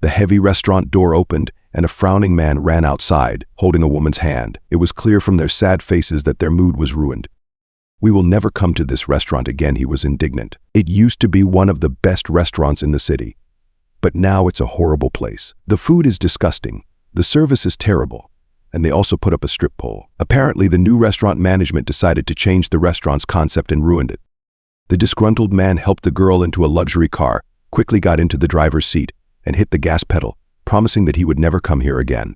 The heavy restaurant door opened, and a frowning man ran outside, holding a woman's hand. It was clear from their sad faces that their mood was ruined. "We will never come to this restaurant again," he was indignant. "It used to be one of the best restaurants in the city. But now it's a horrible place. The food is disgusting, the service is terrible, and they also put up a strip pole." Apparently, the new restaurant management decided to change the restaurant's concept and ruined it. The disgruntled man helped the girl into a luxury car, quickly got into the driver's seat, and hit the gas pedal, promising that he would never come here again.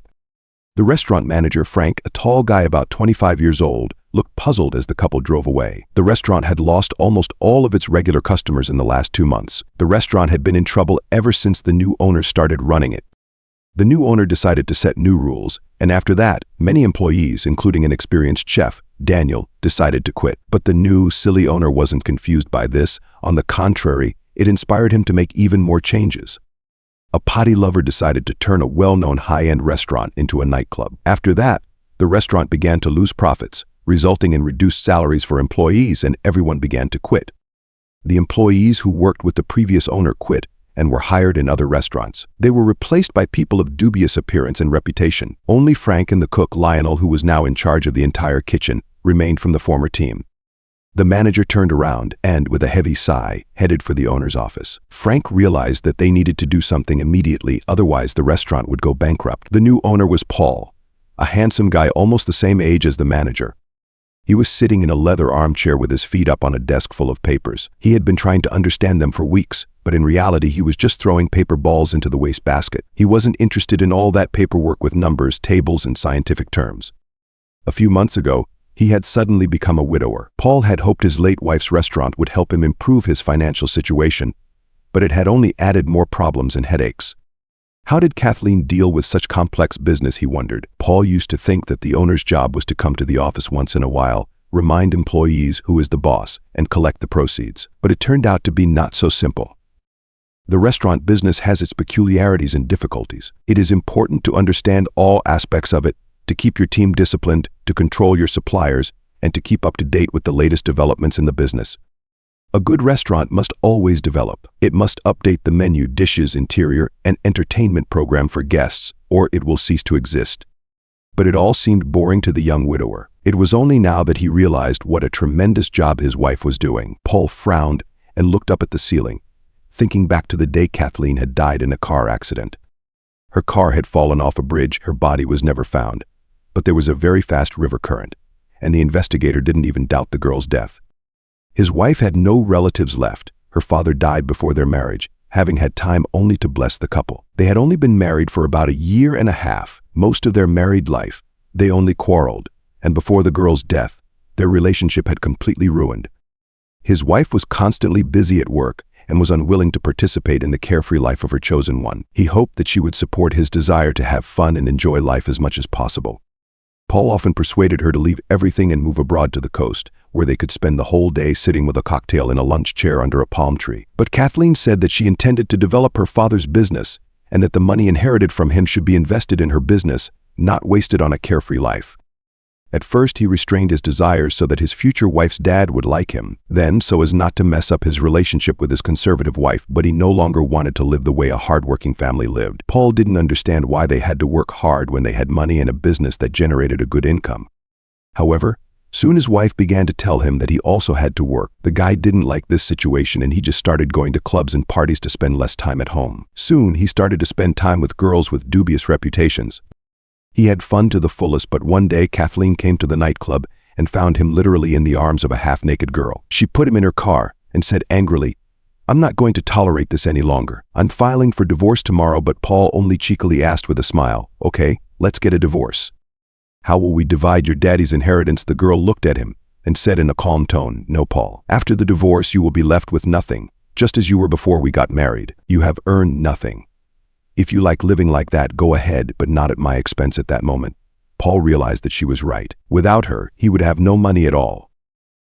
The restaurant manager, Frank, a tall guy about 25 years old, looked puzzled as the couple drove away. The restaurant had lost almost all of its regular customers in the last 2 months. The restaurant had been in trouble ever since the new owner started running it. The new owner decided to set new rules, and after that, many employees, including an experienced chef, Daniel, decided to quit. But the new, silly owner wasn't confused by this. On the contrary, it inspired him to make even more changes. A potty lover decided to turn a well-known high-end restaurant into a nightclub. After that, the restaurant began to lose profits, resulting in reduced salaries for employees, and everyone began to quit. The employees who worked with the previous owner quit and were hired in other restaurants. They were replaced by people of dubious appearance and reputation. Only Frank and the cook, Lionel, who was now in charge of the entire kitchen, remained from the former team. The manager turned around and, with a heavy sigh, headed for the owner's office. Frank realized that they needed to do something immediately, otherwise the restaurant would go bankrupt. The new owner was Paul, a handsome guy almost the same age as the manager. He was sitting in a leather armchair with his feet up on a desk full of papers. He had been trying to understand them for weeks, but in reality he was just throwing paper balls into the wastebasket. He wasn't interested in all that paperwork with numbers, tables, and scientific terms. A few months ago, he had suddenly become a widower. Paul had hoped his late wife's restaurant would help him improve his financial situation, but it had only added more problems and headaches. How did Kathleen deal with such complex business, he wondered. Paul used to think that the owner's job was to come to the office once in a while, remind employees who is the boss, and collect the proceeds. But it turned out to be not so simple. The restaurant business has its peculiarities and difficulties. It is important to understand all aspects of it, to keep your team disciplined, to control your suppliers, and to keep up to date with the latest developments in the business. A good restaurant must always develop. It must update the menu, dishes, interior, and entertainment program for guests, or it will cease to exist. But it all seemed boring to the young widower. It was only now that he realized what a tremendous job his wife was doing. Paul frowned and looked up at the ceiling, thinking back to the day Kathleen had died in a car accident. Her car had fallen off a bridge, her body was never found. But there was a very fast river current, and the investigator didn't even doubt the girl's death. His wife had no relatives left. Her father died before their marriage, having had time only to bless the couple. They had only been married for about 1.5 years. Most of their married life, they only quarreled, and before the girl's death, their relationship had completely ruined. His wife was constantly busy at work and was unwilling to participate in the carefree life of her chosen one. He hoped that she would support his desire to have fun and enjoy life as much as possible. Paul often persuaded her to leave everything and move abroad to the coast, where they could spend the whole day sitting with a cocktail in a lunch chair under a palm tree. But Kathleen said that she intended to develop her father's business and that the money inherited from him should be invested in her business, not wasted on a carefree life. At first, he restrained his desires so that his future wife's dad would like him. Then, so as not to mess up his relationship with his conservative wife, but he no longer wanted to live the way a hardworking family lived. Paul didn't understand why they had to work hard when they had money and a business that generated a good income. However, soon his wife began to tell him that he also had to work. The guy didn't like this situation, and he just started going to clubs and parties to spend less time at home. Soon, he started to spend time with girls with dubious reputations. He had fun to the fullest, but one day Kathleen came to the nightclub and found him literally in the arms of a half-naked girl. She put him in her car and said angrily, "I'm not going to tolerate this any longer. I'm filing for divorce tomorrow," but Paul only cheekily asked with a smile, "Okay, let's get a divorce." "How will we divide your daddy's inheritance?" The girl looked at him and said in a calm tone, "No, Paul. After the divorce, you will be left with nothing, just as you were before we got married. You have earned nothing. If you like living like that, go ahead, but not at my expense." At that moment, Paul realized that she was right. Without her, he would have no money at all.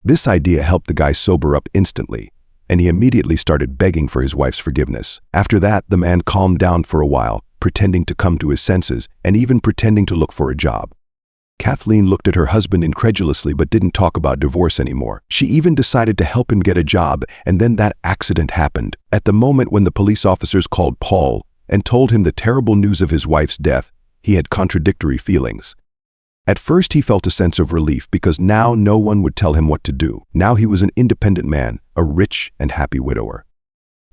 This idea helped the guy sober up instantly, and he immediately started begging for his wife's forgiveness. After that, the man calmed down for a while, pretending to come to his senses and even pretending to look for a job. Kathleen looked at her husband incredulously but didn't talk about divorce anymore. She even decided to help him get a job, and then that accident happened. At the moment when the police officers called Paul and told him the terrible news of his wife's death, he had contradictory feelings. At first he felt a sense of relief because now no one would tell him what to do. Now he was an independent man, a rich and happy widower.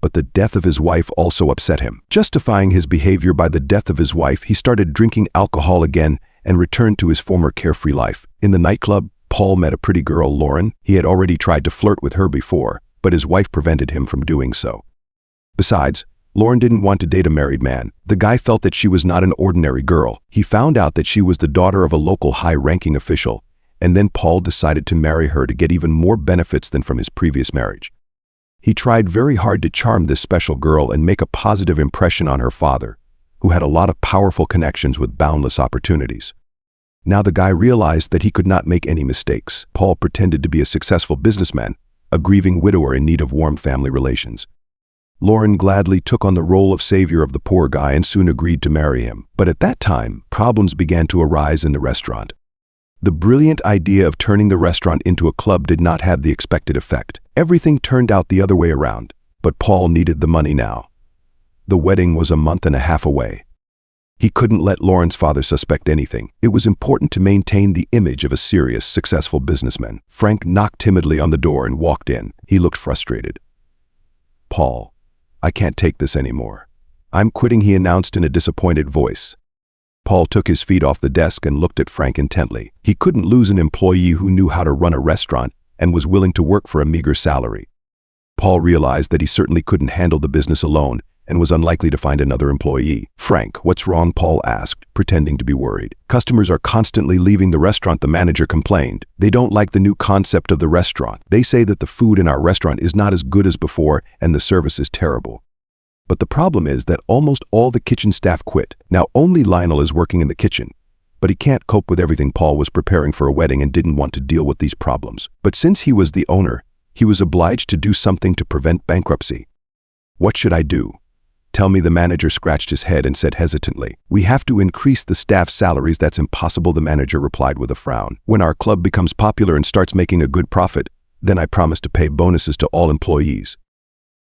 But the death of his wife also upset him. Justifying his behavior by the death of his wife, he started drinking alcohol again and returned to his former carefree life. In the nightclub, Paul met a pretty girl, Lauren. He had already tried to flirt with her before, but his wife prevented him from doing so. Besides, Lauren didn't want to date a married man. The guy felt that she was not an ordinary girl. He found out that she was the daughter of a local high-ranking official, and then Paul decided to marry her to get even more benefits than from his previous marriage. He tried very hard to charm this special girl and make a positive impression on her father, who had a lot of powerful connections with boundless opportunities. Now the guy realized that he could not make any mistakes. Paul pretended to be a successful businessman, a grieving widower in need of warm family relations. Lauren gladly took on the role of savior of the poor guy and soon agreed to marry him. But at that time, problems began to arise in the restaurant. The brilliant idea of turning the restaurant into a club did not have the expected effect. Everything turned out the other way around, but Paul needed the money now. The wedding was a month and a half away. He couldn't let Lauren's father suspect anything. It was important to maintain the image of a serious, successful businessman. Frank knocked timidly on the door and walked in. He looked frustrated. "Paul, I can't take this anymore. I'm quitting," he announced in a disappointed voice. Paul took his feet off the desk and looked at Frank intently. He couldn't lose an employee who knew how to run a restaurant and was willing to work for a meager salary. Paul realized that he certainly couldn't handle the business alone and was unlikely to find another employee. "Frank, what's wrong?" Paul asked, pretending to be worried. "Customers are constantly leaving the restaurant," the manager complained. "They don't like the new concept of the restaurant. They say that the food in our restaurant is not as good as before and the service is terrible. But the problem is that almost all the kitchen staff quit. Now only Lionel is working in the kitchen. But he can't cope with everything." Paul was preparing for a wedding and didn't want to deal with these problems. But since he was the owner, he was obliged to do something to prevent bankruptcy. "What should I do?" "Tell me," the manager scratched his head and said hesitantly. "We have to increase the staff's salaries." "That's impossible," the manager replied with a frown. "When our club becomes popular and starts making a good profit, then I promise to pay bonuses to all employees."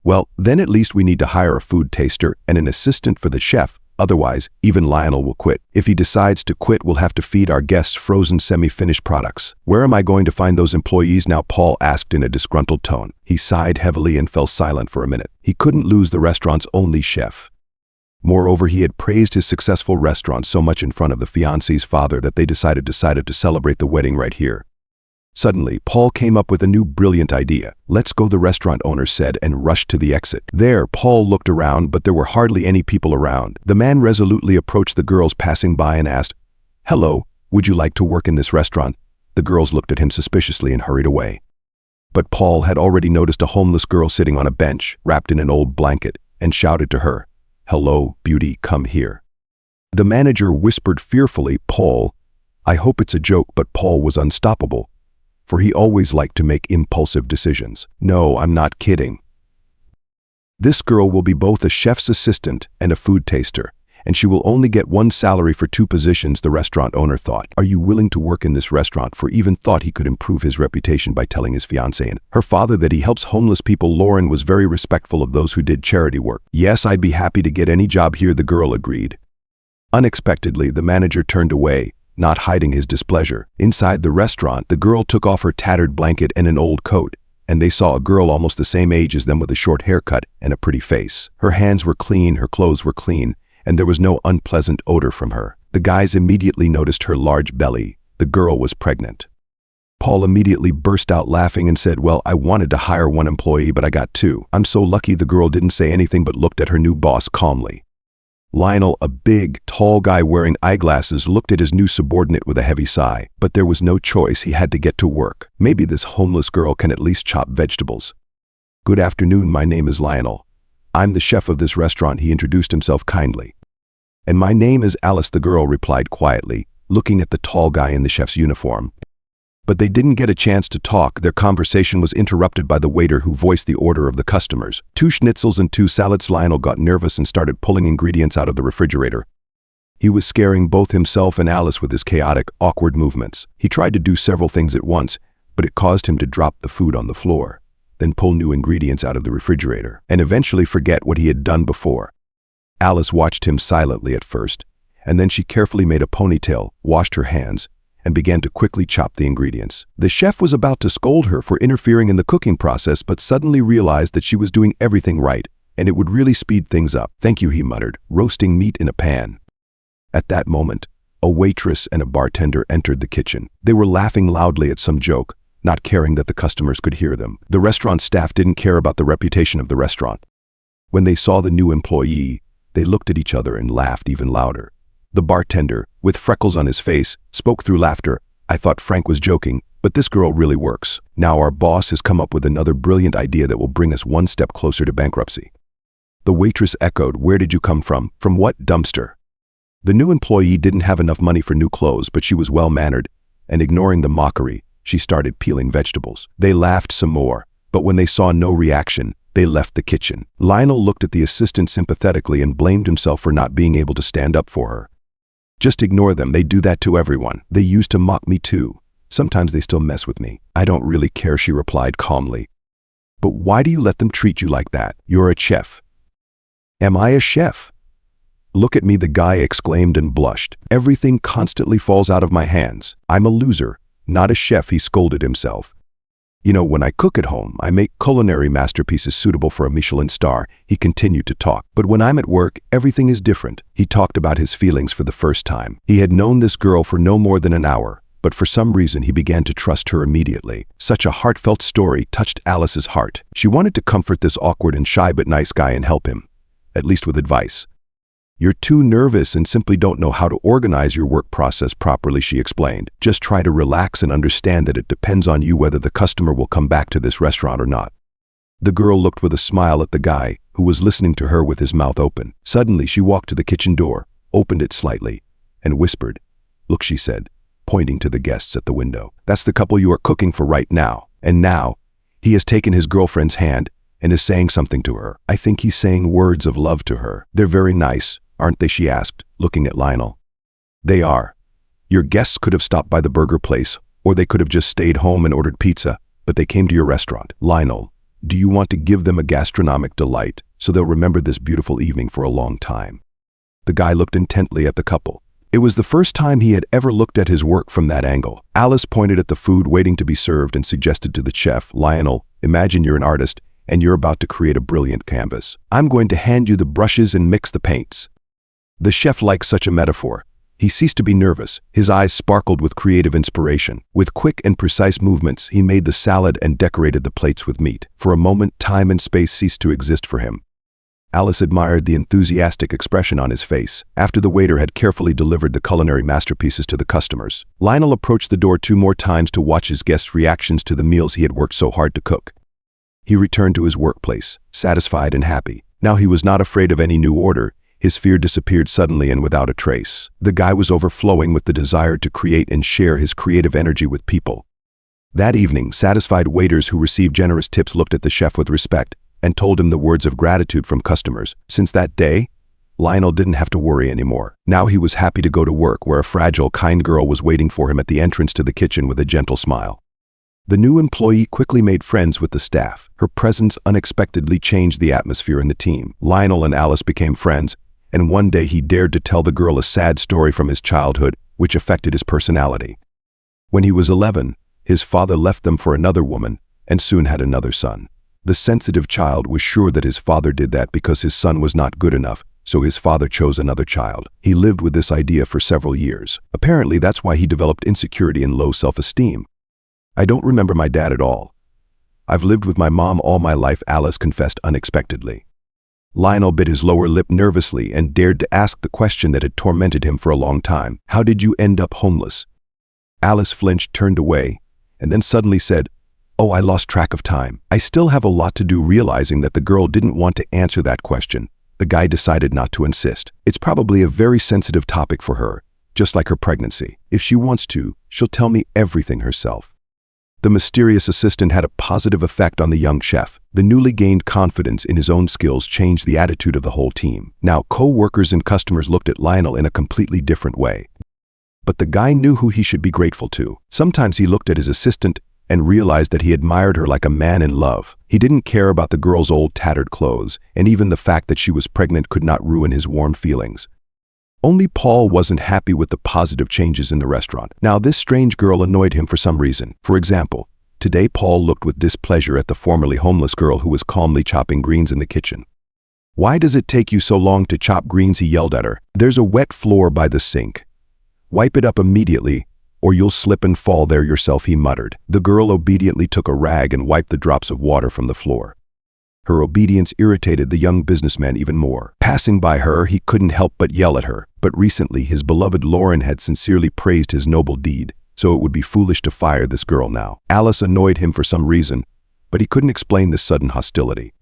"Well, then at least we need to hire a food taster and an assistant for the chef. Otherwise, even Lionel will quit. If he decides to quit, we'll have to feed our guests frozen semi-finished products." "Where am I going to find those employees now?" Paul asked in a disgruntled tone. He sighed heavily and fell silent for a minute. He couldn't lose the restaurant's only chef. Moreover, he had praised his successful restaurant so much in front of the fiancée's father that they decided to celebrate the wedding right here. Suddenly, Paul came up with a new brilliant idea. "Let's go," the restaurant owner said and rushed to the exit. There, Paul looked around, but there were hardly any people around. The man resolutely approached the girls passing by and asked, "Hello, would you like to work in this restaurant?" The girls looked at him suspiciously and hurried away. But Paul had already noticed a homeless girl sitting on a bench, wrapped in an old blanket, and shouted to her, "Hello, beauty, come here." The manager whispered fearfully, "Paul, I hope it's a joke," but Paul was unstoppable, for he always liked to make impulsive decisions. "No, I'm not kidding. This girl will be both a chef's assistant and a food taster, and she will only get one salary for 2 positions," the restaurant owner thought. "Are you willing to work in this restaurant?" For even thought he could improve his reputation by telling his fiancée and her father that he helps homeless people. Lauren was very respectful of those who did charity work. "Yes, I'd be happy to get any job here," the girl agreed. Unexpectedly, the manager turned away, not hiding his displeasure. Inside the restaurant, the girl took off her tattered blanket and an old coat, and they saw a girl almost the same age as them with a short haircut and a pretty face. Her hands were clean, her clothes were clean, and there was no unpleasant odor from her. The guys immediately noticed her large belly. The girl was pregnant. Paul immediately burst out laughing and said, "Well, I wanted to hire 1 employee, but I got 2. I'm so lucky." The girl didn't say anything but looked at her new boss calmly. Lionel, a big, tall guy wearing eyeglasses, looked at his new subordinate with a heavy sigh. But there was no choice. He had to get to work. "Maybe this homeless girl can at least chop vegetables." "Good afternoon, my name is Lionel. I'm the chef of this restaurant," he introduced himself kindly. "And my name is Alice," the girl replied quietly, looking at the tall guy in the chef's uniform. But they didn't get a chance to talk. Their conversation was interrupted by the waiter who voiced the order of the customers. 2 schnitzels and 2 salads. Lionel got nervous and started pulling ingredients out of the refrigerator. He was scaring both himself and Alice with his chaotic, awkward movements. He tried to do several things at once, but it caused him to drop the food on the floor, then pull new ingredients out of the refrigerator, and eventually forget what he had done before. Alice watched him silently at first, and then she carefully made a ponytail, washed her hands, and began to quickly chop the ingredients. The chef was about to scold her for interfering in the cooking process, but suddenly realized that she was doing everything right, and it would really speed things up. "Thank you," he muttered, roasting meat in a pan. At that moment, a waitress and a bartender entered the kitchen. They were laughing loudly at some joke, not caring that the customers could hear them. The restaurant staff didn't care about the reputation of the restaurant. When they saw the new employee, they looked at each other and laughed even louder. The bartender, with freckles on his face, spoke through laughter. "I thought Frank was joking, but this girl really works. Now our boss has come up with another brilliant idea that will bring us one step closer to bankruptcy." The waitress echoed, "Where did you come from? From what dumpster?" The new employee didn't have enough money for new clothes, but she was well-mannered, and ignoring the mockery, she started peeling vegetables. They laughed some more, but when they saw no reaction, they left the kitchen. Lionel looked at the assistant sympathetically and blamed himself for not being able to stand up for her. "Just ignore them, they do that to everyone. They used to mock me too. Sometimes they still mess with me." "I don't really care," she replied calmly. "But why do you let them treat you like that? You're a chef." "Am I a chef?" "Look at me," the guy exclaimed and blushed. "Everything constantly falls out of my hands. I'm a loser, not a chef," he scolded himself. "You know, when I cook at home, I make culinary masterpieces suitable for a Michelin star," he continued to talk. "But when I'm at work, everything is different." He talked about his feelings for the first time. He had known this girl for no more than an hour, but for some reason he began to trust her immediately. Such a heartfelt story touched Alice's heart. She wanted to comfort this awkward and shy but nice guy and help him, at least with advice. "You're too nervous and simply don't know how to organize your work process properly," she explained. "Just try to relax and understand that it depends on you whether the customer will come back to this restaurant or not." The girl looked with a smile at the guy, who was listening to her with his mouth open. Suddenly, she walked to the kitchen door, opened it slightly, and whispered, "Look," she said, pointing to the guests at the window. "That's the couple you are cooking for right now. And now, he has taken his girlfriend's hand and is saying something to her. I think he's saying words of love to her. They're very nice, aren't they?" she asked, looking at Lionel. "They are. Your guests could have stopped by the burger place, or they could have just stayed home and ordered pizza, but they came to your restaurant. Lionel, do you want to give them a gastronomic delight so they'll remember this beautiful evening for a long time?" The guy looked intently at the couple. It was the first time he had ever looked at his work from that angle. Alice pointed at the food waiting to be served and suggested to the chef, "Lionel, imagine you're an artist and you're about to create a brilliant canvas. I'm going to hand you the brushes and mix the paints." The chef liked such a metaphor. He ceased to be nervous. His eyes sparkled with creative inspiration. With quick and precise movements, he made the salad and decorated the plates with meat. For a moment, time and space ceased to exist for him. Alice admired the enthusiastic expression on his face. After the waiter had carefully delivered the culinary masterpieces to the customers, Lionel approached the door 2 more times to watch his guests' reactions to the meals he had worked so hard to cook. He returned to his workplace, satisfied and happy. Now he was not afraid of any new order. His fear disappeared suddenly and without a trace. The guy was overflowing with the desire to create and share his creative energy with people. That evening, satisfied waiters who received generous tips looked at the chef with respect and told him the words of gratitude from customers. Since that day, Lionel didn't have to worry anymore. Now he was happy to go to work, where a fragile, kind girl was waiting for him at the entrance to the kitchen with a gentle smile. The new employee quickly made friends with the staff. Her presence unexpectedly changed the atmosphere in the team. Lionel and Alice became friends, and one day he dared to tell the girl a sad story from his childhood, which affected his personality. When he was 11, his father left them for another woman and soon had another son. The sensitive child was sure that his father did that because his son was not good enough, so his father chose another child. He lived with this idea for several years. Apparently, that's why he developed insecurity and low self-esteem. "I don't remember my dad at all. I've lived with my mom all my life," Alice confessed unexpectedly. Lionel bit his lower lip nervously and dared to ask the question that had tormented him for a long time. "How did you end up homeless?" Alice flinched, turned away, and then suddenly said, "Oh, I lost track of time. I still have a lot to do." Realizing that the girl didn't want to answer that question, the guy decided not to insist. It's probably a very sensitive topic for her, just like her pregnancy. If she wants to, she'll tell me everything herself. The mysterious assistant had a positive effect on the young chef. The newly gained confidence in his own skills changed the attitude of the whole team. Now, co-workers and customers looked at Lionel in a completely different way. But the guy knew who he should be grateful to. Sometimes he looked at his assistant and realized that he admired her like a man in love. He didn't care about the girl's old tattered clothes, and even the fact that she was pregnant could not ruin his warm feelings. Only Paul wasn't happy with the positive changes in the restaurant. Now, this strange girl annoyed him for some reason. For example, today Paul looked with displeasure at the formerly homeless girl who was calmly chopping greens in the kitchen. "Why does it take you so long to chop greens?" he yelled at her. "There's a wet floor by the sink. Wipe it up immediately, or you'll slip and fall there yourself," he muttered. The girl obediently took a rag and wiped the drops of water from the floor. Her obedience irritated the young businessman even more. Passing by her, he couldn't help but yell at her. But recently, his beloved Lauren had sincerely praised his noble deed, so it would be foolish to fire this girl now. Alice annoyed him for some reason, but he couldn't explain this sudden hostility.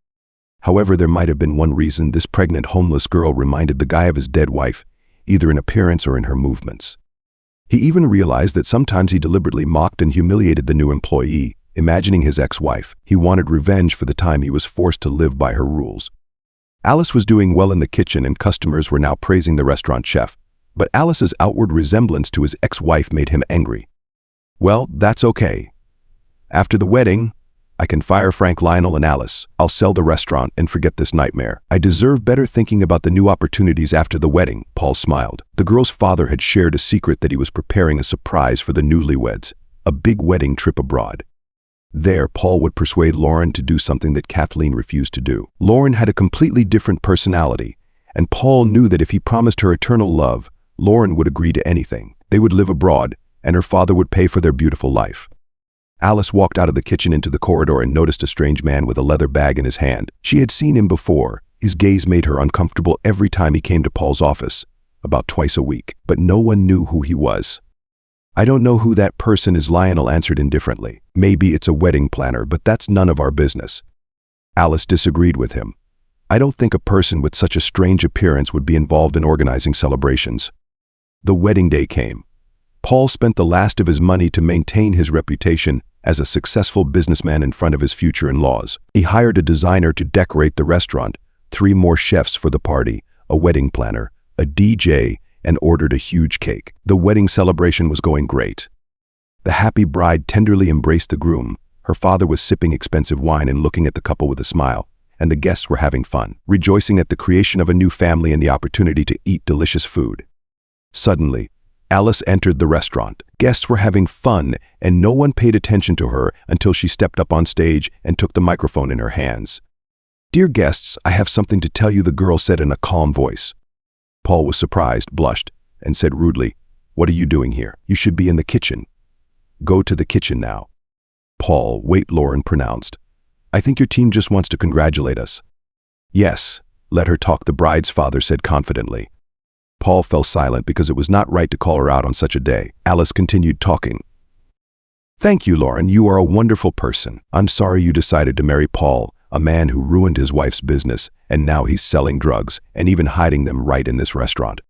However, there might have been one reason. This pregnant homeless girl reminded the guy of his dead wife, either in appearance or in her movements. He even realized that sometimes he deliberately mocked and humiliated the new employee, imagining his ex-wife. He wanted revenge for the time he was forced to live by her rules. Alice was doing well in the kitchen and customers were now praising the restaurant chef, but Alice's outward resemblance to his ex-wife made him angry. "Well, that's okay. After the wedding, I can fire Frank, Lionel, and Alice. I'll sell the restaurant and forget this nightmare. I deserve better." Thinking about the new opportunities after the wedding, Paul smiled. The girl's father had shared a secret that he was preparing a surprise for the newlyweds, a big wedding trip abroad. There, Paul would persuade Lauren to do something that Kathleen refused to do. Lauren had a completely different personality, and Paul knew that if he promised her eternal love, Lauren would agree to anything. They would live abroad, and her father would pay for their beautiful life. Alice walked out of the kitchen into the corridor and noticed a strange man with a leather bag in his hand. She had seen him before. His gaze made her uncomfortable every time he came to Paul's office, about twice a week, but no one knew who he was. "I don't know who that person is," Lionel answered indifferently. "Maybe it's a wedding planner, but that's none of our business." Alice disagreed with him. "I don't think a person with such a strange appearance would be involved in organizing celebrations." The wedding day came. Paul spent the last of his money to maintain his reputation as a successful businessman in front of his future in-laws. He hired a designer to decorate the restaurant, 3 more chefs for the party, a wedding planner, a DJ, and ordered a huge cake. The wedding celebration was going great. The happy bride tenderly embraced the groom. Her father was sipping expensive wine and looking at the couple with a smile, and the guests were having fun, rejoicing at the creation of a new family and the opportunity to eat delicious food. Suddenly, Alice entered the restaurant. Guests were having fun, and no one paid attention to her until she stepped up on stage and took the microphone in her hands. "Dear guests, I have something to tell you," the girl said in a calm voice. Paul was surprised, blushed, and said rudely, "What are you doing here? You should be in the kitchen. Go to the kitchen now." "Paul, wait," Lauren pronounced. "I think your team just wants to congratulate us." "Yes, let her talk," the bride's father said confidently. Paul fell silent because it was not right to call her out on such a day. Alice continued talking. "Thank you, Lauren. You are a wonderful person. I'm sorry you decided to marry Paul, a man who ruined his wife's business, and now he's selling drugs and even hiding them right in this restaurant."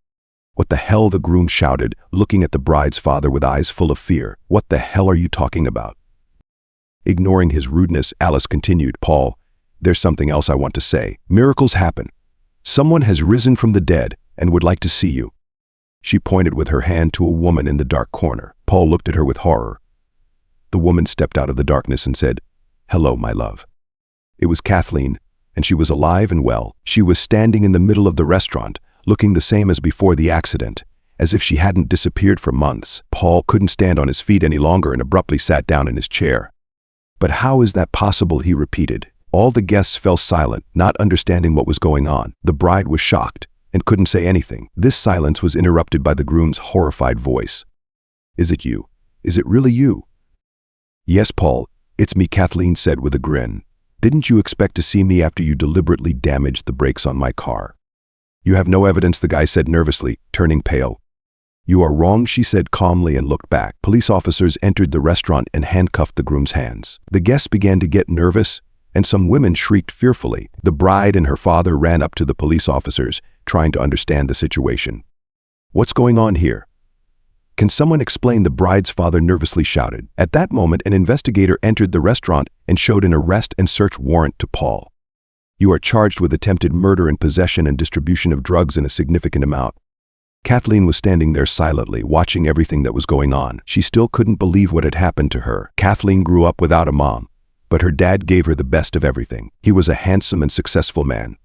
"What the hell?" the groom shouted, looking at the bride's father with eyes full of fear. "What the hell are you talking about?" Ignoring his rudeness, Alice continued, "Paul, there's something else I want to say. Miracles happen. Someone has risen from the dead and would like to see you." She pointed with her hand to a woman in the dark corner. Paul looked at her with horror. The woman stepped out of the darkness and said, "Hello, my love." It was Kathleen, and she was alive and well. She was standing in the middle of the restaurant, looking the same as before the accident, as if she hadn't disappeared for months. Paul couldn't stand on his feet any longer and abruptly sat down in his chair. "But how is that possible?" he repeated. All the guests fell silent, not understanding what was going on. The bride was shocked and couldn't say anything. This silence was interrupted by the groom's horrified voice. "Is it you? Is it really you?" "Yes, Paul, it's me," Kathleen said with a grin. "Didn't you expect to see me after you deliberately damaged the brakes on my car?" "You have no evidence," the guy said nervously, turning pale. "You are wrong," she said calmly and looked back. Police officers entered the restaurant and handcuffed the groom's hands. The guests began to get nervous, and some women shrieked fearfully. The bride and her father ran up to the police officers, trying to understand the situation. "What's going on here? Can someone explain?" the bride's father nervously shouted. At that moment, an investigator entered the restaurant and showed an arrest and search warrant to Paul. "You are charged with attempted murder and possession and distribution of drugs in a significant amount." Kathleen was standing there silently, watching everything that was going on. She still couldn't believe what had happened to her. Kathleen grew up without a mom, but her dad gave her the best of everything. He was a handsome and successful man.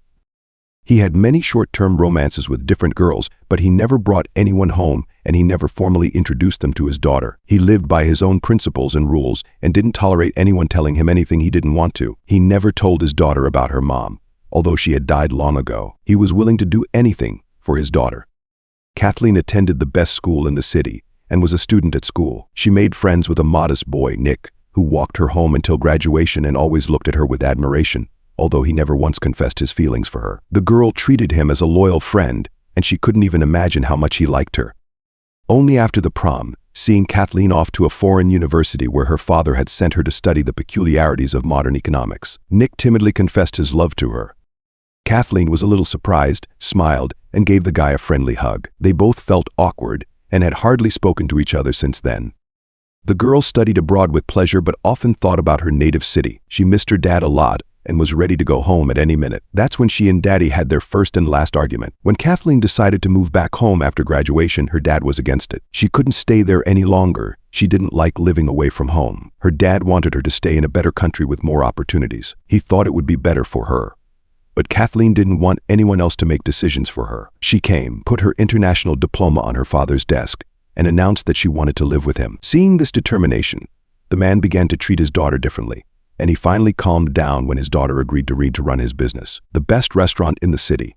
He had many short-term romances with different girls, but he never brought anyone home, and he never formally introduced them to his daughter. He lived by his own principles and rules and didn't tolerate anyone telling him anything he didn't want to. He never told his daughter about her mom, although she had died long ago. He was willing to do anything for his daughter. Kathleen attended the best school in the city and was a student at school. She made friends with a modest boy, Nick, who walked her home until graduation and always looked at her with admiration, although he never once confessed his feelings for her. The girl treated him as a loyal friend, and she couldn't even imagine how much he liked her. Only after the prom, seeing Kathleen off to a foreign university where her father had sent her to study the peculiarities of modern economics, Nick timidly confessed his love to her. Kathleen was a little surprised, smiled, and gave the guy a friendly hug. They both felt awkward and had hardly spoken to each other since then. The girl studied abroad with pleasure but often thought about her native city. She missed her dad a lot and was ready to go home at any minute. That's when she and Daddy had their first and last argument. When Kathleen decided to move back home after graduation, her dad was against it. She couldn't stay there any longer. She didn't like living away from home. Her dad wanted her to stay in a better country with more opportunities. He thought it would be better for her. But Kathleen didn't want anyone else to make decisions for her. She came, put her international diploma on her father's desk, and announced that she wanted to live with him. Seeing this determination, the man began to treat his daughter differently, and he finally calmed down when his daughter agreed to run his business, the best restaurant in the city.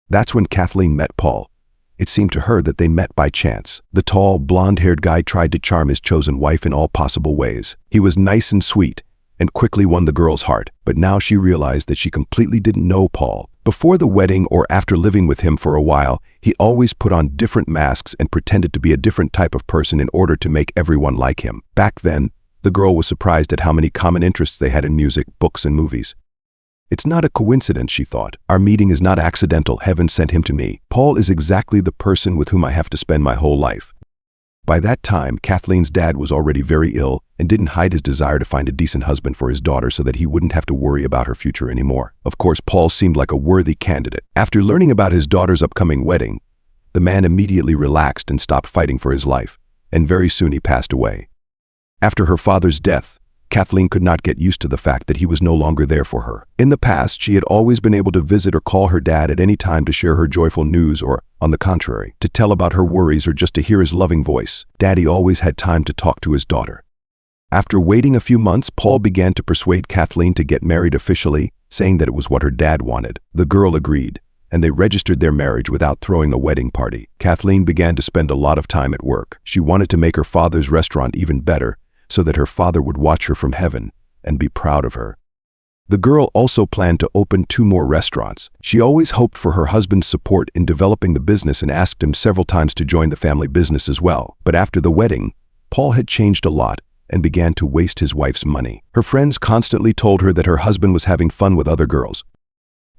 That's when Kathleen met Paul. It seemed to her that they met by chance. The tall, blonde-haired guy tried to charm his chosen wife in all possible ways. He was nice and sweet, and quickly won the girl's heart. But now she realized that she completely didn't know Paul. Before the wedding or after living with him for a while, he always put on different masks and pretended to be a different type of person in order to make everyone like him. Back then, the girl was surprised at how many common interests they had in music, books, and movies. It's not a coincidence, she thought. Our meeting is not accidental. Heaven sent him to me. Paul is exactly the person with whom I have to spend my whole life. By that time, Kathleen's dad was already very ill and didn't hide his desire to find a decent husband for his daughter so that he wouldn't have to worry about her future anymore. Of course, Paul seemed like a worthy candidate. After learning about his daughter's upcoming wedding, the man immediately relaxed and stopped fighting for his life, and very soon he passed away. After her father's death, Kathleen could not get used to the fact that he was no longer there for her. In the past, she had always been able to visit or call her dad at any time to share her joyful news or, on the contrary, to tell about her worries or just to hear his loving voice. Daddy always had time to talk to his daughter. After waiting a few months, Paul began to persuade Kathleen to get married officially, saying that it was what her dad wanted. The girl agreed, and they registered their marriage without throwing a wedding party. Kathleen began to spend a lot of time at work. She wanted to make her father's restaurant even better, so that her father would watch her from heaven and be proud of her. The girl also planned to open 2 more restaurants. She always hoped for her husband's support in developing the business and asked him several times to join the family business as well. But after the wedding, Paul had changed a lot and began to waste his wife's money. Her friends constantly told her that her husband was having fun with other girls.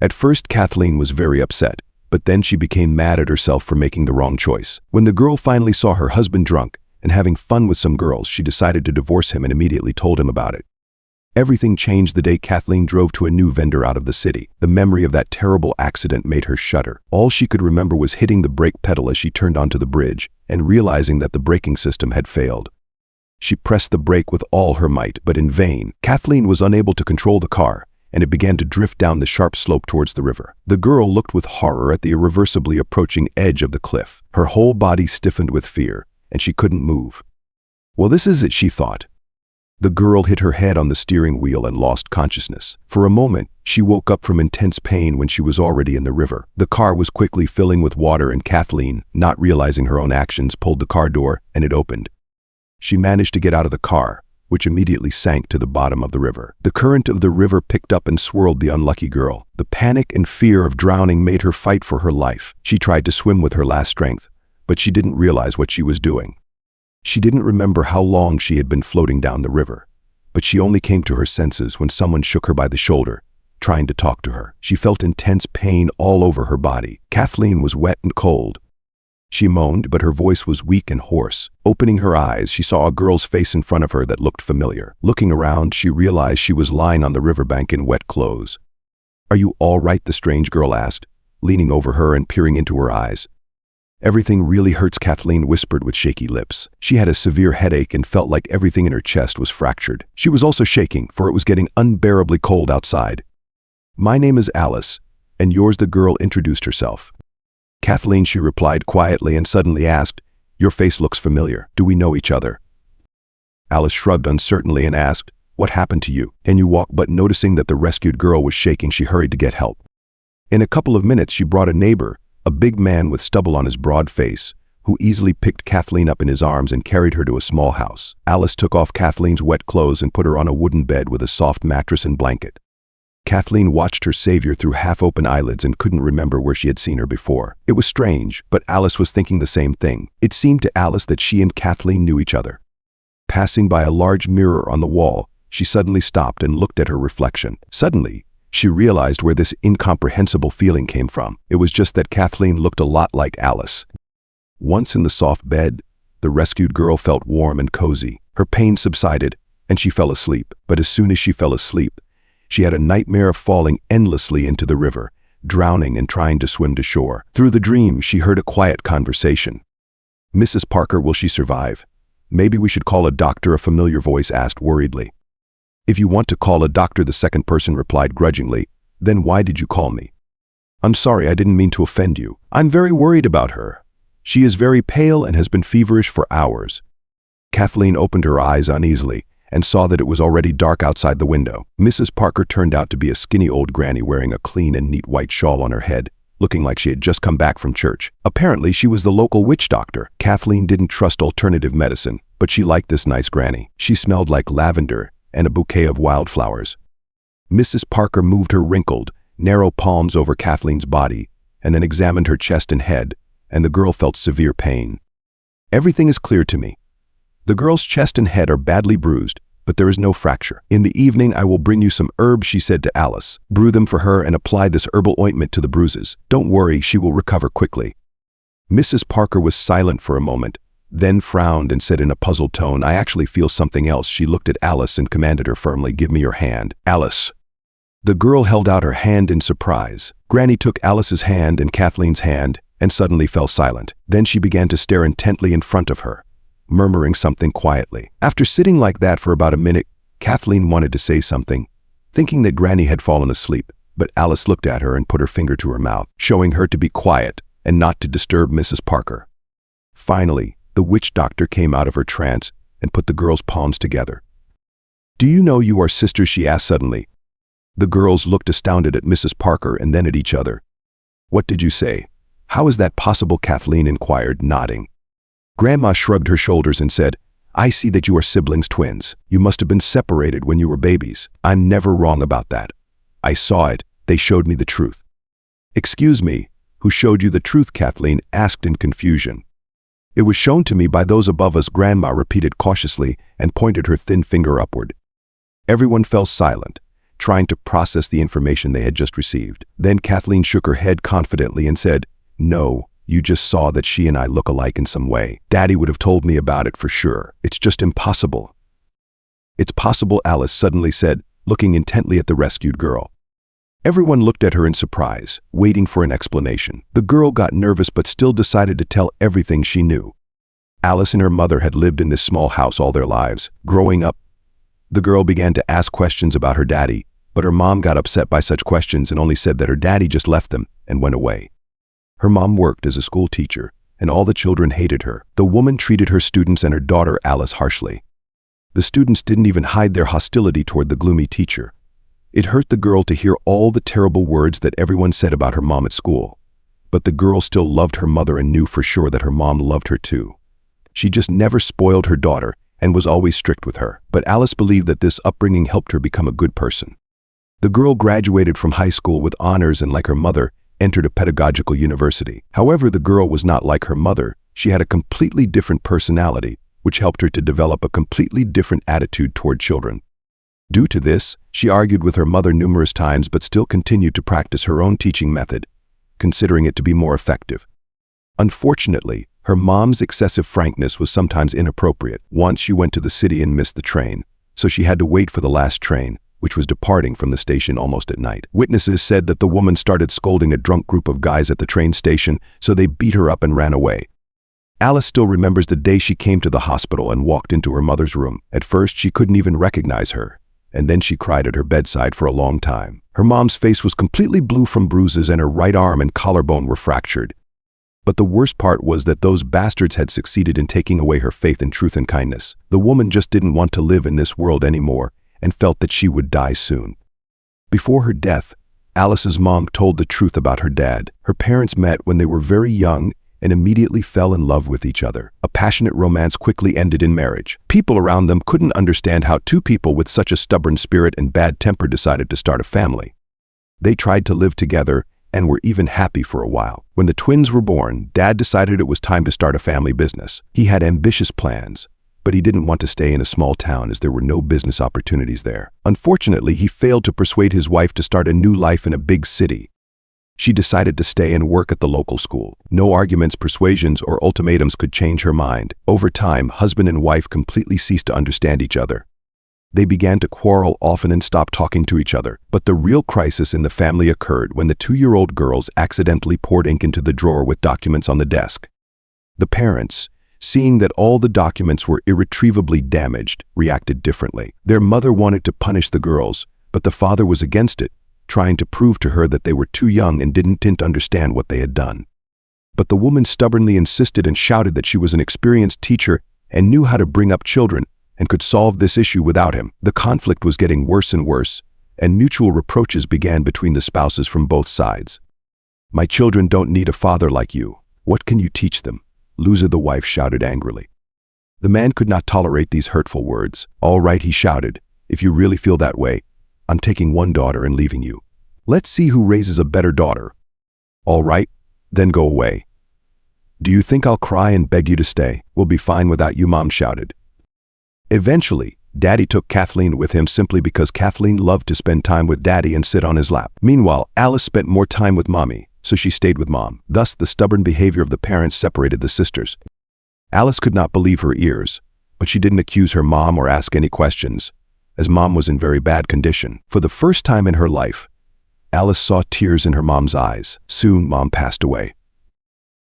At first, Kathleen was very upset, but then she became mad at herself for making the wrong choice. When the girl finally saw her husband drunk and having fun with some girls, she decided to divorce him and immediately told him about it. Everything changed the day Kathleen drove to a new vendor out of the city. The memory of that terrible accident made her shudder. All she could remember was hitting the brake pedal as she turned onto the bridge and realizing that the braking system had failed. She pressed the brake with all her might, but in vain. Kathleen was unable to control the car, and it began to drift down the sharp slope towards the river. The girl looked with horror at the irreversibly approaching edge of the cliff. Her whole body stiffened with fear, and she couldn't move. Well, this is it, she thought. The girl hit her head on the steering wheel and lost consciousness. For a moment, she woke up from intense pain when she was already in the river. The car was quickly filling with water, and Kathleen, not realizing her own actions, pulled the car door and it opened. She managed to get out of the car, which immediately sank to the bottom of the river. The current of the river picked up and swirled the unlucky girl. The panic and fear of drowning made her fight for her life. She tried to swim with her last strength, but she didn't realize what she was doing. She didn't remember how long she had been floating down the river, but she only came to her senses when someone shook her by the shoulder, trying to talk to her. She felt intense pain all over her body. Kathleen was wet and cold. She moaned, but her voice was weak and hoarse. Opening her eyes, she saw a girl's face in front of her that looked familiar. Looking around, she realized she was lying on the riverbank in wet clothes. "Are you all right?" the strange girl asked, leaning over her and peering into her eyes. Everything really hurts, Kathleen whispered with shaky lips. She had a severe headache and felt like everything in her chest was fractured. She was also shaking, for it was getting unbearably cold outside. My name is Alice, and yours, the girl introduced herself. Kathleen, she replied quietly and suddenly asked, your face looks familiar. Do we know each other? Alice shrugged uncertainly and asked, what happened to you? And you walked, but noticing that the rescued girl was shaking, she hurried to get help. In a couple of minutes, she brought a neighbor, a big man with stubble on his broad face, who easily picked Kathleen up in his arms and carried her to a small house. Alice took off Kathleen's wet clothes and put her on a wooden bed with a soft mattress and blanket. Kathleen watched her savior through half-open eyelids and couldn't remember where she had seen her before. It was strange, but Alice was thinking the same thing. It seemed to Alice that she and Kathleen knew each other. Passing by a large mirror on the wall, she suddenly stopped and looked at her reflection. Suddenly, she realized where this incomprehensible feeling came from. It was just that Kathleen looked a lot like Alice. Once in the soft bed, the rescued girl felt warm and cozy. Her pain subsided, and she fell asleep. But as soon as she fell asleep, she had a nightmare of falling endlessly into the river, drowning and trying to swim to shore. Through the dream, she heard a quiet conversation. Mrs. Parker, will she survive? Maybe we should call a doctor, a familiar voice asked worriedly. If you want to call a doctor, the second person replied grudgingly, then why did you call me? I'm sorry, I didn't mean to offend you. I'm very worried about her. She is very pale and has been feverish for hours. Kathleen opened her eyes uneasily and saw that it was already dark outside the window. Mrs. Parker turned out to be a skinny old granny wearing a clean and neat white shawl on her head, looking like she had just come back from church. Apparently, she was the local witch doctor. Kathleen didn't trust alternative medicine, but she liked this nice granny. She smelled like lavender and a bouquet of wildflowers. Mrs. Parker moved her wrinkled, narrow palms over Kathleen's body and then examined her chest and head, and the girl felt severe pain. Everything is clear to me. The girl's chest and head are badly bruised, but there is no fracture. In the evening, I will bring you some herbs, she said to Alice. Brew them for her and apply this herbal ointment to the bruises. Don't worry, she will recover quickly. Mrs. Parker was silent for a moment, then frowned and said in a puzzled tone, I actually feel something else. She looked at Alice and commanded her firmly, give me your hand. Alice. The girl held out her hand in surprise. Granny took Alice's hand and Kathleen's hand and suddenly fell silent. Then she began to stare intently in front of her, murmuring something quietly. After sitting like that for about a minute, Kathleen wanted to say something, thinking that Granny had fallen asleep, but Alice looked at her and put her finger to her mouth, showing her to be quiet and not to disturb Mrs. Parker. Finally, the witch doctor came out of her trance and put the girls' palms together. Do you know you are sisters? She asked suddenly. The girls looked astounded at Mrs. Parker and then at each other. What did you say? How is that possible? Kathleen inquired, nodding. Grandma shrugged her shoulders and said, I see that you are siblings, twins. You must have been separated when you were babies. I'm never wrong about that. I saw it. They showed me the truth. Excuse me, who showed you the truth? Kathleen asked in confusion. It was shown to me by those above us, Grandma repeated cautiously and pointed her thin finger upward. Everyone fell silent, trying to process the information they had just received. Then Kathleen shook her head confidently and said, No, you just saw that she and I look alike in some way. Daddy would have told me about it for sure. It's just impossible. It's possible, Alice suddenly said, looking intently at the rescued girl. Everyone looked at her in surprise, waiting for an explanation. The girl got nervous but still decided to tell everything she knew. Alice and her mother had lived in this small house all their lives. Growing up, the girl began to ask questions about her daddy, but her mom got upset by such questions and only said that her daddy just left them and went away. Her mom worked as a school teacher, and all the children hated her. The woman treated her students and her daughter Alice harshly. The students didn't even hide their hostility toward the gloomy teacher. It hurt the girl to hear all the terrible words that everyone said about her mom at school. But the girl still loved her mother and knew for sure that her mom loved her too. She just never spoiled her daughter and was always strict with her. But Alice believed that this upbringing helped her become a good person. The girl graduated from high school with honors and, like her mother, entered a pedagogical university. However, the girl was not like her mother. She had a completely different personality, which helped her to develop a completely different attitude toward children. Due to this, she argued with her mother numerous times but still continued to practice her own teaching method, considering it to be more effective. Unfortunately, her mom's excessive frankness was sometimes inappropriate. Once she went to the city and missed the train, so she had to wait for the last train, which was departing from the station almost at night. Witnesses said that the woman started scolding a drunk group of guys at the train station, so they beat her up and ran away. Alice still remembers the day she came to the hospital and walked into her mother's room. At first, she couldn't even recognize her, and then she cried at her bedside for a long time. Her mom's face was completely blue from bruises and her right arm and collarbone were fractured. But the worst part was that those bastards had succeeded in taking away her faith in truth and kindness. The woman just didn't want to live in this world anymore and felt that she would die soon. Before her death, Alice's mom told the truth about her dad. Her parents met when they were very young and immediately fell in love with each other. A passionate romance quickly ended in marriage. People around them couldn't understand how two people with such a stubborn spirit and bad temper decided to start a family. They tried to live together and were even happy for a while. When the twins were born, Dad decided it was time to start a family business. He had ambitious plans, but he didn't want to stay in a small town as there were no business opportunities there. Unfortunately, he failed to persuade his wife to start a new life in a big city. She decided to stay and work at the local school. No arguments, persuasions, or ultimatums could change her mind. Over time, husband and wife completely ceased to understand each other. They began to quarrel often and stopped talking to each other. But the real crisis in the family occurred when the 2-year-old girls accidentally poured ink into the drawer with documents on the desk. The parents, seeing that all the documents were irretrievably damaged, reacted differently. Their mother wanted to punish the girls, but the father was against it, trying to prove to her that they were too young and didn't understand what they had done. But the woman stubbornly insisted and shouted that she was an experienced teacher and knew how to bring up children and could solve this issue without him. The conflict was getting worse and worse, and mutual reproaches began between the spouses from both sides. "My children don't need a father like you. What can you teach them?" Loser, the wife, shouted angrily. The man could not tolerate these hurtful words. "All right," he shouted, "if you really feel that way, I'm taking one daughter and leaving you. Let's see who raises a better daughter." "All right, then go away." "Do you think I'll cry and beg you to stay?" "We'll be fine without you," Mom shouted. Eventually, Daddy took Kathleen with him simply because Kathleen loved to spend time with Daddy and sit on his lap. Meanwhile, Alice spent more time with Mommy, so she stayed with Mom. Thus, the stubborn behavior of the parents separated the sisters. Alice could not believe her ears, but she didn't accuse her mom or ask any questions, as Mom was in very bad condition. For the first time in her life, Alice saw tears in her mom's eyes. Soon, Mom passed away.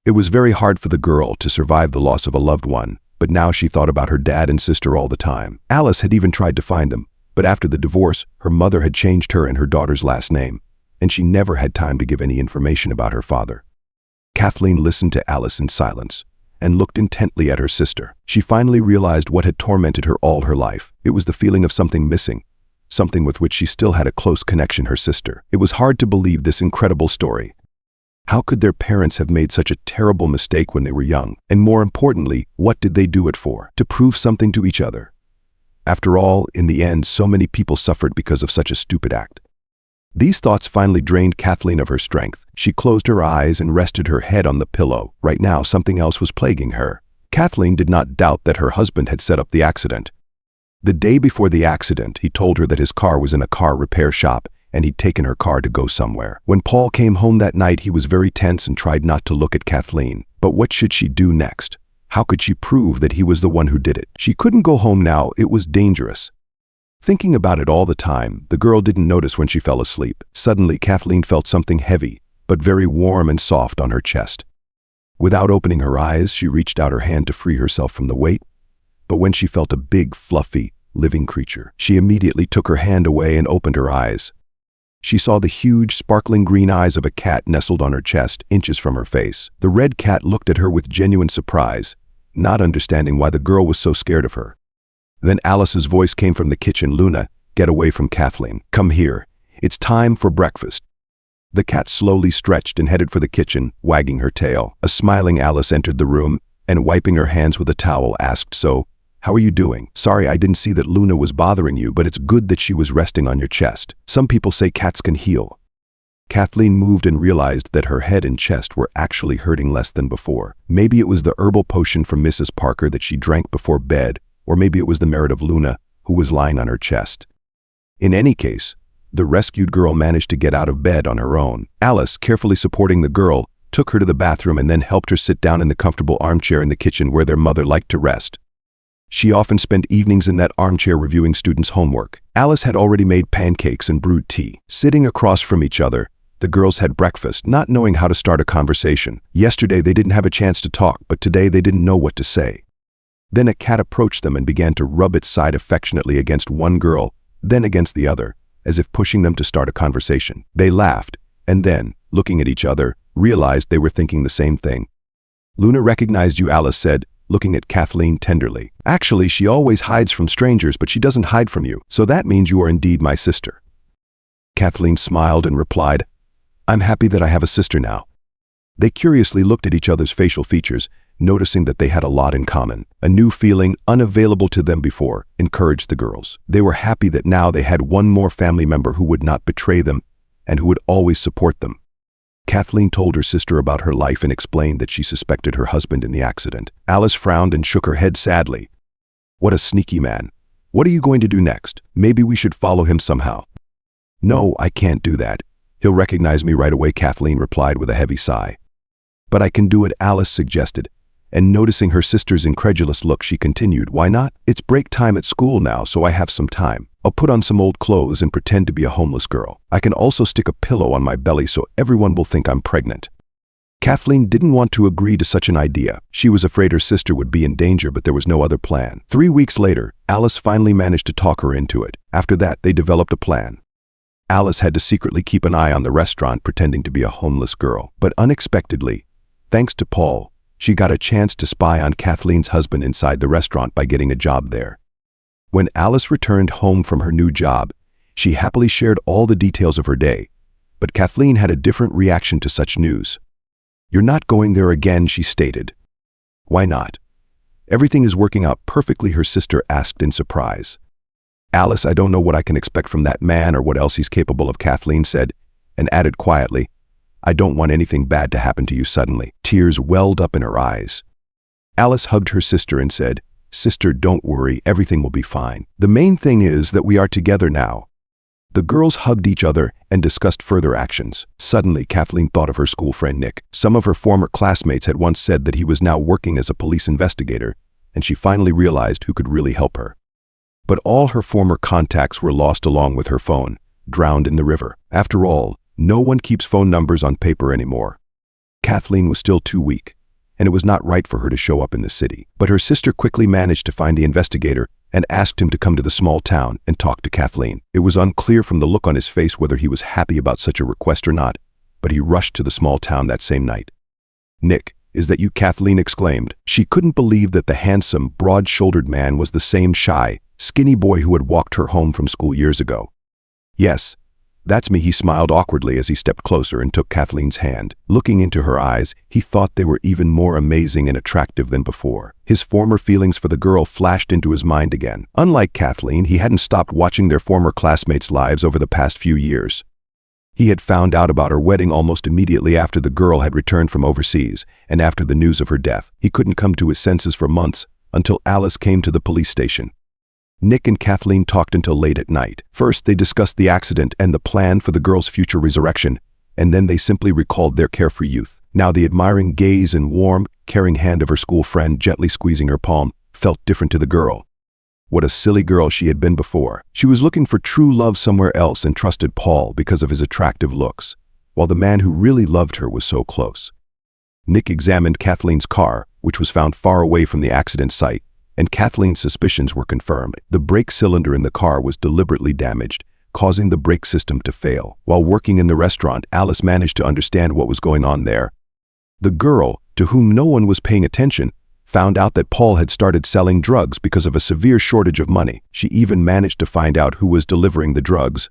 It was very hard for the girl to survive the loss of a loved one, but now she thought about her dad and sister all the time. Alice had even tried to find them, but after the divorce, her mother had changed her and her daughter's last name, and she never had time to give any information about her father. Kathleen listened to Alice in silence and looked intently at her sister. She finally realized what had tormented her all her life. It was the feeling of something missing, something with which she still had a close connection, her sister. It was hard to believe this incredible story. How could their parents have made such a terrible mistake when they were young? And more importantly, what did they do it for? To prove something to each other. After all, in the end, so many people suffered because of such a stupid act. These thoughts finally drained Kathleen of her strength. She closed her eyes and rested her head on the pillow. Right now, something else was plaguing her. Kathleen did not doubt that her husband had set up the accident. The day before the accident, he told her that his car was in a car repair shop and he'd taken her car to go somewhere. When Paul came home that night, he was very tense and tried not to look at Kathleen. But what should she do next? How could she prove that he was the one who did it? She couldn't go home now. It was dangerous. Thinking about it all the time, the girl didn't notice when she fell asleep. Suddenly, Kathleen felt something heavy, but very warm and soft on her chest. Without opening her eyes, she reached out her hand to free herself from the weight. But when she felt a big, fluffy, living creature, she immediately took her hand away and opened her eyes. She saw the huge, sparkling green eyes of a cat nestled on her chest, inches from her face. The red cat looked at her with genuine surprise, not understanding why the girl was so scared of her. Then Alice's voice came from the kitchen. "Luna, get away from Kathleen. Come here. It's time for breakfast." The cat slowly stretched and headed for the kitchen, wagging her tail. A smiling Alice entered the room and, wiping her hands with a towel, asked, "So, how are you doing? Sorry, I didn't see that Luna was bothering you, but it's good that she was resting on your chest. Some people say cats can heal." Kathleen moved and realized that her head and chest were actually hurting less than before. Maybe it was the herbal potion from Mrs. Parker that she drank before bed, or maybe it was the merit of Luna, who was lying on her chest. In any case, the rescued girl managed to get out of bed on her own. Alice, carefully supporting the girl, took her to the bathroom and then helped her sit down in the comfortable armchair in the kitchen where their mother liked to rest. She often spent evenings in that armchair reviewing students' homework. Alice had already made pancakes and brewed tea. Sitting across from each other, the girls had breakfast, not knowing how to start a conversation. Yesterday they didn't have a chance to talk, but today they didn't know what to say. Then a cat approached them and began to rub its side affectionately against one girl, then against the other, as if pushing them to start a conversation. They laughed, and then, looking at each other, realized they were thinking the same thing. "Luna recognized you," Alice said, looking at Kathleen tenderly. "Actually, she always hides from strangers, but she doesn't hide from you, so that means you are indeed my sister." Kathleen smiled and replied, "I'm happy that I have a sister now." They curiously looked at each other's facial features, noticing that they had a lot in common. A new feeling, unavailable to them before, encouraged the girls. They were happy that now they had one more family member who would not betray them and who would always support them. Kathleen told her sister about her life and explained that she suspected her husband in the accident. Alice frowned and shook her head sadly. "What a sneaky man. What are you going to do next? Maybe we should follow him somehow." "No, I can't do that. He'll recognize me right away," Kathleen replied with a heavy sigh. "But I can do it," Alice suggested, and noticing her sister's incredulous look, she continued, "Why not? It's break time at school now, so I have some time. I'll put on some old clothes and pretend to be a homeless girl. I can also stick a pillow on my belly so everyone will think I'm pregnant." Kathleen didn't want to agree to such an idea. She was afraid her sister would be in danger, but there was no other plan. 3 weeks later, Alice finally managed to talk her into it. After that, they developed a plan. Alice had to secretly keep an eye on the restaurant, pretending to be a homeless girl. But unexpectedly, thanks to Paul, she got a chance to spy on Kathleen's husband inside the restaurant by getting a job there. When Alice returned home from her new job, she happily shared all the details of her day. But Kathleen had a different reaction to such news. "You're not going there again," she stated. "Why not? Everything is working out perfectly," her sister asked in surprise. "Alice, I don't know what I can expect from that man or what else he's capable of," Kathleen said, and added quietly, "I don't want anything bad to happen to you suddenly." Tears welled up in her eyes. Alice hugged her sister and said, "Sister, don't worry, everything will be fine. The main thing is that we are together now." The girls hugged each other and discussed further actions. Suddenly, Kathleen thought of her school friend Nick. Some of her former classmates had once said that he was now working as a police investigator, and she finally realized who could really help her. But all her former contacts were lost along with her phone, drowned in the river. After all, no one keeps phone numbers on paper anymore. Kathleen was still too weak, and it was not right for her to show up in the city. But her sister quickly managed to find the investigator and asked him to come to the small town and talk to Kathleen. It was unclear from the look on his face whether he was happy about such a request or not, but he rushed to the small town that same night. "Nick, is that you?" Kathleen exclaimed. She couldn't believe that the handsome, broad-shouldered man was the same shy, skinny boy who had walked her home from school years ago. "Yes, that's me," he smiled awkwardly as he stepped closer and took Kathleen's hand. Looking into her eyes, he thought they were even more amazing and attractive than before. His former feelings for the girl flashed into his mind again. Unlike Kathleen, he hadn't stopped watching their former classmates' lives over the past few years. He had found out about her wedding almost immediately after the girl had returned from overseas, and after the news of her death. He couldn't come to his senses for months, until Alice came to the police station. Nick and Kathleen talked until late at night. First, they discussed the accident and the plan for the girl's future resurrection, and then they simply recalled their carefree youth. Now the admiring gaze and warm, caring hand of her school friend gently squeezing her palm felt different to the girl. What a silly girl she had been before. She was looking for true love somewhere else and trusted Paul because of his attractive looks, while the man who really loved her was so close. Nick examined Kathleen's car, which was found far away from the accident site, and Kathleen's suspicions were confirmed. The brake cylinder in the car was deliberately damaged, causing the brake system to fail. While working in the restaurant, Alice managed to understand what was going on there. The girl, to whom no one was paying attention, found out that Paul had started selling drugs because of a severe shortage of money. She even managed to find out who was delivering the drugs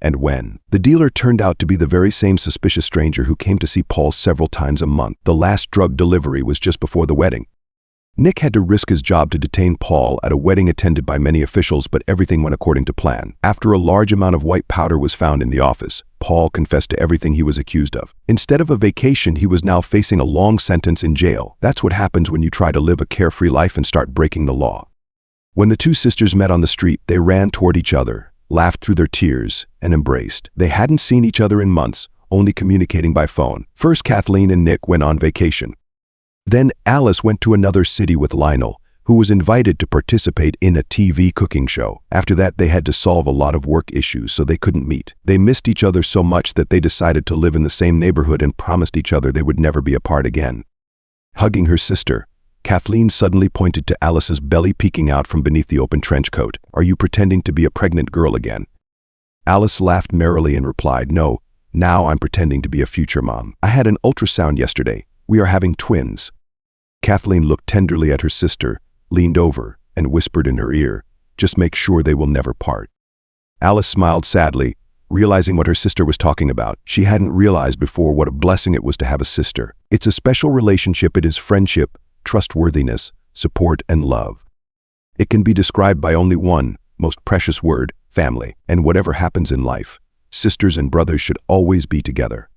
and when. The dealer turned out to be the very same suspicious stranger who came to see Paul several times a month. The last drug delivery was just before the wedding. Nick had to risk his job to detain Paul at a wedding attended by many officials, but everything went according to plan. After a large amount of white powder was found in the office, Paul confessed to everything he was accused of. Instead of a vacation, he was now facing a long sentence in jail. That's what happens when you try to live a carefree life and start breaking the law. When the two sisters met on the street, they ran toward each other, laughed through their tears, and embraced. They hadn't seen each other in months, only communicating by phone. First, Kathleen and Nick went on vacation. Then Alice went to another city with Lionel, who was invited to participate in a TV cooking show. After that, they had to solve a lot of work issues, so they couldn't meet. They missed each other so much that they decided to live in the same neighborhood and promised each other they would never be apart again. Hugging her sister, Kathleen suddenly pointed to Alice's belly peeking out from beneath the open trench coat. "Are you pretending to be a pregnant girl again?" Alice laughed merrily and replied, "No, now I'm pretending to be a future mom. I had an ultrasound yesterday. We are having twins." Kathleen looked tenderly at her sister, leaned over, and whispered in her ear, "Just make sure they will never part." Alice smiled sadly, realizing what her sister was talking about. She hadn't realized before what a blessing it was to have a sister. It's a special relationship. It is friendship, trustworthiness, support, and love. It can be described by only one most precious word: family. And whatever happens in life, sisters and brothers should always be together.